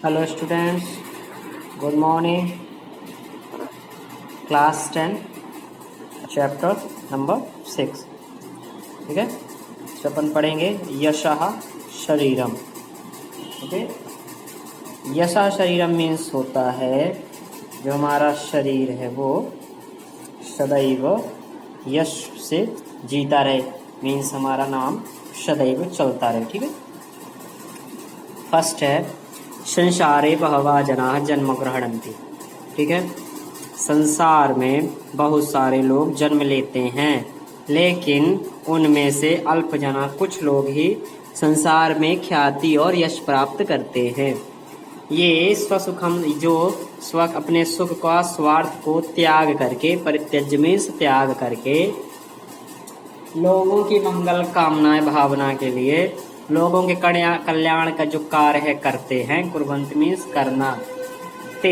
Hello students, good morning. Class 10, chapter number 6. ठीक है, तो अपन पढ़ेंगे यशः शरीरम. ओके, यशः शरीरम मीन्स होता है जो हमारा शरीर है वो सदैव यश से जीता रहे. मीन्स हमारा नाम सदैव चलता रहे. ठीक है, फर्स्ट है संसारे बहवा जना जन्म ग्रहणन्ति. ठीक है, संसार में बहुत सारे लोग जन्म लेते हैं, लेकिन उनमें से अल्प जना कुछ लोग ही संसार में ख्याति और यश प्राप्त करते हैं. ये स्वसुखम जो अपने सुख का स्वार्थ को त्याग करके, परित्यज्य में त्याग करके लोगों की मंगल कामनाएं भावना के लिए लोगों के कल्याण का जो कार्य है करते हैं. कुर्वन्ति मीन्स करना. ते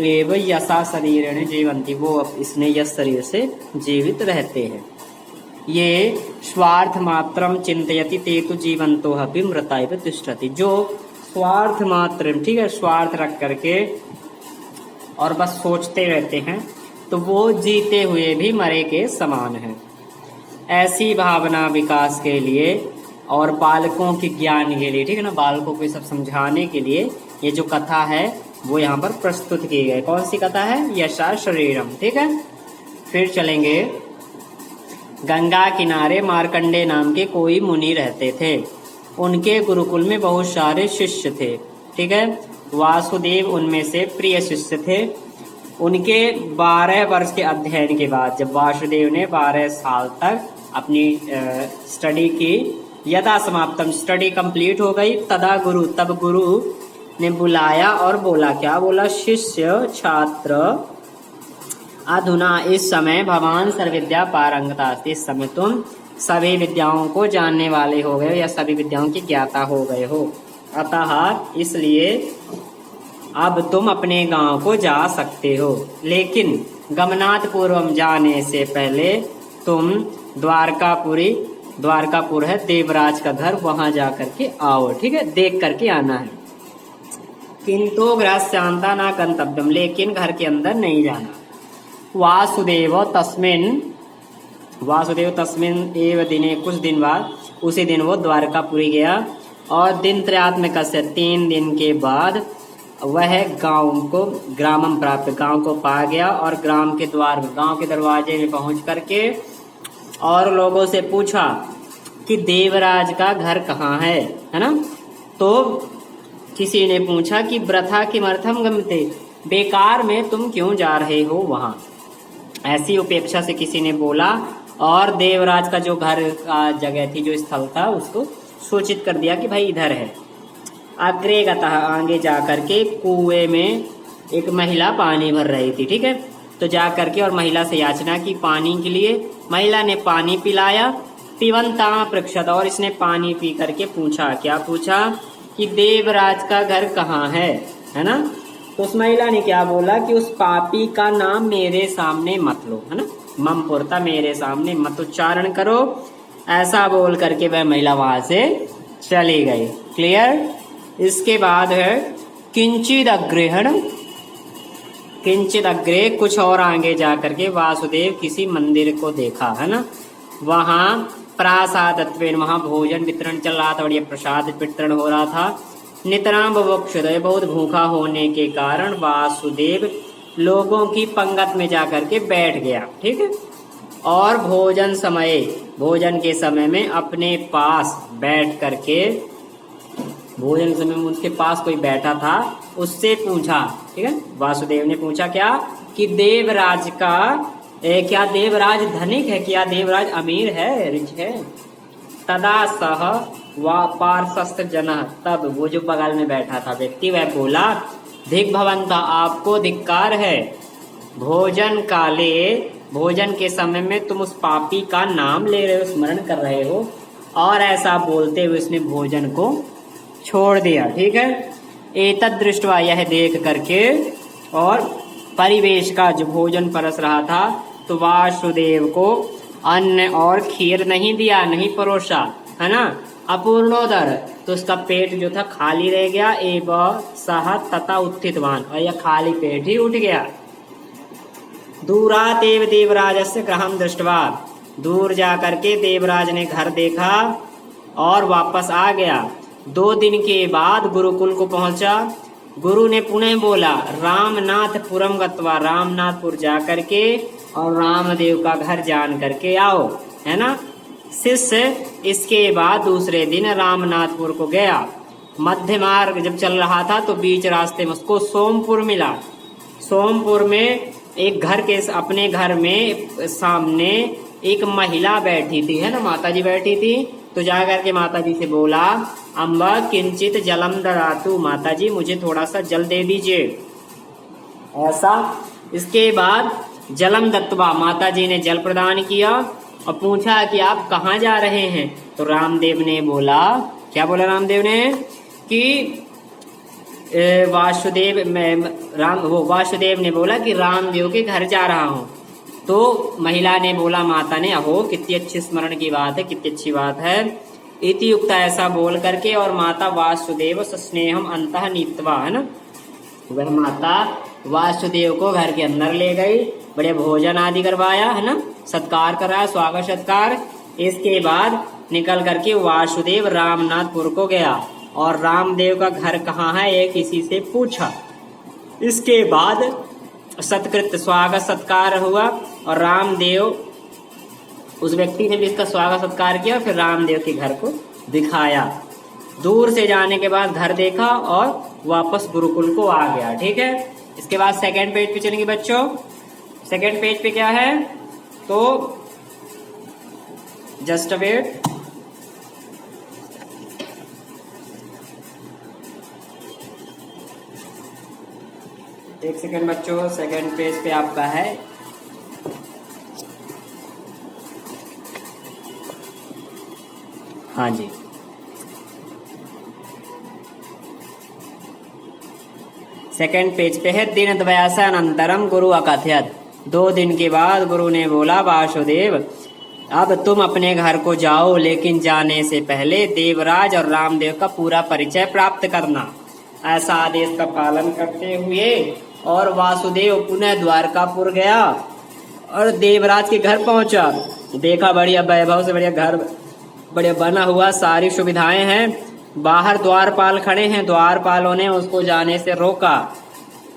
एव यशा शरीरेण जीवन्ति, वो इसने यश शरीर से जीवित रहते हैं. ये स्वार्थ मात्रम चिंतयति ते तु जीवंतो अपि मृता इव तिष्ठति. जो स्वार्थ मात्र, ठीक है, स्वार्थ रख करके और बस सोचते रहते हैं तो वो जीते हुए भी मरे के समान है. ऐसी भावना विकास के लिए और बालकों के ज्ञान के लिए, ठीक है ना, बालकों को सब समझाने के लिए ये जो कथा है वो यहाँ पर प्रस्तुत की गई. कौन सी कथा है? यशः शरीरम. ठीक है, फिर चलेंगे. गंगा किनारे मार्कंडे नाम के कोई मुनि रहते थे. उनके गुरुकुल में बहुत सारे शिष्य थे. ठीक है, वासुदेव उनमें से प्रिय शिष्य थे. उनके 12 वर्ष के अध्ययन के बाद, जब वासुदेव ने 12 साल तक अपनी स्टडी की, यदा समाप्तम, स्टडी कंप्लीट हो गई, तब गुरु ने बुलाया और बोला. क्या बोला? शिष्य छात्र अधुना, इस समय भगवान सर्वविद्या पारंगता. इस समय तुम सभी विद्याओं को जानने वाले हो गए या सभी विद्याओं की ज्ञाता हो गए हो. अतः इसलिए अब तुम अपने गांव को जा सकते हो, लेकिन गमनात् पूर्वम, जाने से पहले तुम द्वारकापुर है देवराज का घर, वहां जा करके आओ. ठीक है, देख करके आना है. किंतु गृहस्यान्ता न गंतव्यम, लेकिन घर के अंदर नहीं जाना. वासुदेव तस्मिन एव दिने, कुछ दिन बाद उसी दिन वो द्वारकापुरी गया. और दिन त्रयात्मक से 3 दिन के बाद वह ग्रामम प्राप्त, गांव को पा गया. और गांव के दरवाजे में पहुंच करके और लोगों से पूछा कि देवराज का घर कहाँ है ना. तो किसी ने पूछा कि वृथा किमर्थम गमते, बेकार में तुम क्यों जा रहे हो वहां. ऐसी उपेक्षा से किसी ने बोला और देवराज का जो घर का जगह थी, जो स्थल था, उसको सूचित कर दिया कि भाई इधर है. अग्रे गतः, आगे जा करके कुएं में एक महिला पानी भर रही थी. ठीक है, तो जा करके और महिला से याचना की पानी के लिए. महिला ने पानी पिलाया. पिबन्ता पृच्छत, और इसने पानी पी करके पूछा. क्या पूछा? कि देवराज का घर कहाँ है ना. तो उस महिला ने क्या बोला कि उस पापी का नाम मेरे सामने मत लो, है ना. मम पुरता, मेरे सामने मत उच्चारण करो. ऐसा बोल करके वह महिला वहां से चली गई. क्लियर. इसके बाद है किंचित अग्रे, कुछ और आगे जा करके वासुदेव किसी मंदिर को देखा, है ना. वहां प्रासादत्वेन, वहां भोजन वितरण चल रहा था, और ये प्रसाद वितरण हो रहा था. नितराम बुभुक्षुः, बहुत भूखा होने के कारण वासुदेव लोगों की पंगत में जा करके बैठ गया. ठीक है, और भोजन के समय में अपने पास बैठ करके, भोजन समय में उसके पास कोई बैठा था, उससे पूछा. ठीक है, वासुदेव ने पूछा क्या कि देवराज का क्या देवराज धनिक है, क्या देवराज अमीर है, रिच है. तदा सह व पार्श्वस्थ जन, तब वो जो बगल में बैठा था व्यक्ति, वह बोला, धिक भवंता, आपको धिक्कार है. भोजन काले, भोजन के समय में तुम उस पापी का नाम ले रहे हो, स्मरण कर रहे हो. और ऐसा बोलते हुए उसने भोजन को छोड़ दिया. ठीक है, एतद् दृष्ट्वा, यह देख करके और परिवेश का, जो भोजन परस रहा था, तो वासुदेव को अन्न और खीर नहीं दिया, नहीं परोसा, है ना. अपूर्णोदर, तो उसका पेट जो था खाली रह गया। एव सह तथा उत्थितवान, और यह खाली पेट ही उठ गया। दूरात एव देवराजस्य गृहं दृष्ट्वा, दूर जाकर के देवराज ने घर देखा और वापस आ गया। 2 दिन के बाद गुरुकुल को पहुंचा। गुरु ने पुनः बोला, रामनाथपुरम गत्वा, रामनाथपुर जा करके और रामदेव का घर जान करके आओ, है ना। शिष्य इसके बाद दूसरे दिन रामनाथपुर को गया। मध्य मार्ग जब चल रहा था तो बीच रास्ते में उसको सोमपुर मिला। सोमपुर में एक घर के, अपने घर में सामने एक महिला बैठी थी, है ना, माता जी बैठी थी। तो जाकर के माता जी से बोला, अम्बा किंचित जलम ददातु, माता जी मुझे थोड़ा सा जल दे दीजिए, ऐसा। इसके बाद जलम दत्वा, माता जी ने जल प्रदान किया और पूछा कि आप कहाँ जा रहे हैं। तो रामदेव ने बोला, क्या बोला रामदेव ने कि वासुदेव वासुदेव ने बोला कि रामदेव के घर जा रहा हूँ। तो महिला ने बोला, माता ने, अहो कितनी अच्छी स्मरण की बात है, कितनी अच्छी बात है। इति युक्ता, ऐसा बोल करके, और माता वासुदेव सस्नेहम अंतः नीत्वा, है ना, वह माता वासुदेव को घर के अंदर ले गई, बड़े भोजन आदि करवाया, है ना, सत्कार कराया, स्वागत सत्कार। इसके बाद निकल करके वासुदेव रामनाथपुर को गया और रामदेव का घर कहाँ है ये किसी से पूछा। इसके बाद सत्कृत स्वागत सत्कार हुआ और रामदेव, उस व्यक्ति ने भी इसका स्वागत सत्कार किया, फिर रामदेव के घर को दिखाया। दूर से जाने के बाद घर देखा और वापस गुरुकुल को आ गया। ठीक है, इसके बाद सेकंड पेज पे चलेंगे बच्चों। सेकंड पेज पे क्या है, तो जस्ट वेट, एक सेकंड बच्चों, सेकंड पेज पे आपका है हाँ जी, सेकंड पेज पे है। दिन द्वयासानंतरम गुरु अकथयत, 2 दिन के बाद गुरु ने बोला, वासुदेव अब तुम अपने घर को जाओ, लेकिन जाने से पहले देवराज और रामदेव का पूरा परिचय प्राप्त करना। ऐसा आदेश का पालन करते हुए और वासुदेव पुनः द्वारकापुर गया और देवराज के घर पहुंचा। देखा बढ़िया वैभव से बढ़िया घर, बढ़िया बना हुआ, सारी सुविधाएं हैं। बाहर द्वारपाल खड़े हैं, द्वारपालों ने उसको जाने से रोका।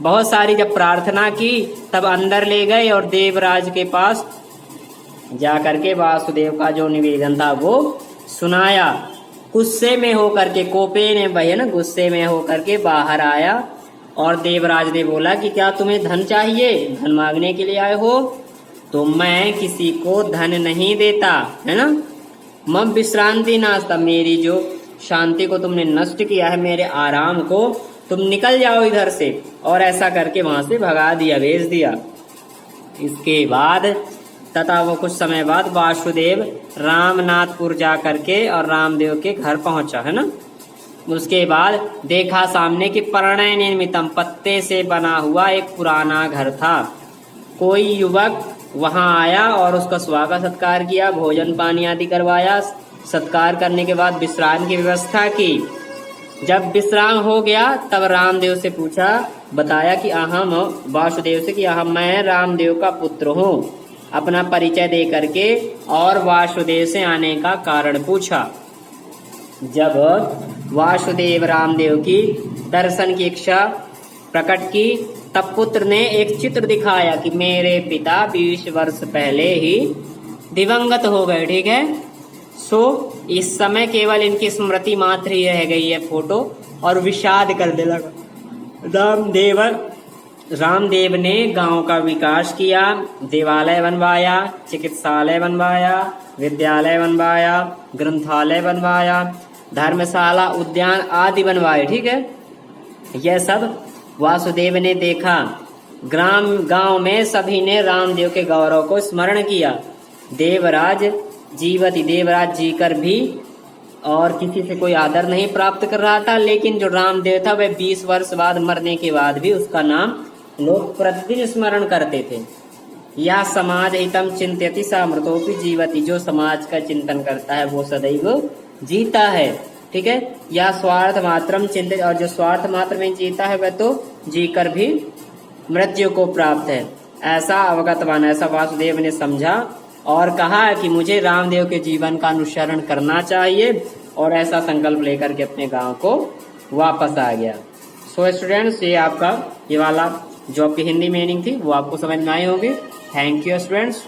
बहुत सारी जब प्रार्थना की तब अंदर ले गए और देवराज के पास जाकर के वासुदेव का जो निवेदन था वो सुनाया। गुस्से में होकर के, कोपे ने भैया ना, गुस्से में होकर के बाहर आया और देवराज ने बोला कि क्या तुम्हें धन चाहिए, धन मांगने के लिए आए हो? तो मैं किसी को धन नहीं देता, है ना। मम विश्रांति नास्ता, मेरी जो शांति को तुमने नष्ट किया है, मेरे आराम को, तुम निकल जाओ इधर से। और ऐसा करके वहां से भगा दिया, भेज दिया। इसके बाद तथा वो कुछ समय बाद वासुदेव रामनाथपुर जा करके और रामदेव के घर पहुंचा, है ना। उसके बाद देखा सामने कि प्रणय निर्मितम, पत्ते से बना हुआ एक पुराना घर था। कोई युवक वहां आया और उसका स्वागत सत्कार किया, भोजन पानी आदि करवाया। सत्कार करने के बाद विश्राम की व्यवस्था की। जब विश्राम हो गया तब रामदेव से पूछा, बताया कि अहम, वासुदेव से कि अहम मैं रामदेव का पुत्र हूँ। अपना परिचय दे करके और वासुदेव से आने का कारण पूछा। जब वासुदेव रामदेव की दर्शन की इच्छा प्रकट की तब पुत्र ने एक चित्र दिखाया कि मेरे पिता 20 वर्ष पहले ही दिवंगत हो गए। ठीक है, सो इस समय केवल इनकी स्मृति मात्र ही रह गई है फोटो, और विषाद करने लगा। रामदेव ने गांव का विकास किया, देवालय बनवाया, चिकित्सालय बनवाया, विद्यालय बनवाया, ग्रंथालय बनवाया, धर्मशाला, उद्यान आदि बनवाए। ठीक है, यह सब वासुदेव ने देखा। गांव में सभी ने रामदेव के गौरव को स्मरण किया। देवराज जीवति, देवराज जीकर भी और किसी से कोई आदर नहीं प्राप्त कर रहा था, लेकिन जो रामदेव था वह 20 वर्ष बाद मरने के बाद भी उसका नाम लोग प्रतिदिन स्मरण करते थे। यह समाज हितम चिंत्यति सामृतोपि जीवति, जो समाज का चिंतन करता है वो सदैव जीता है, ठीक है। या स्वार्थ मात्रम चिंतित, और जो स्वार्थ मात्र में जीता है वह तो जीकर भी मृत्यु को प्राप्त है। ऐसा अवगतवान, ऐसा वासुदेव ने समझा और कहा कि मुझे रामदेव के जीवन का अनुसरण करना चाहिए, और ऐसा संकल्प लेकर के अपने गांव को वापस आ गया। सो स्टूडेंट्स, ये आपका ये वाला जो आपकी हिंदी मीनिंग थी वो आपको समझ में आई होगी। Thank you students.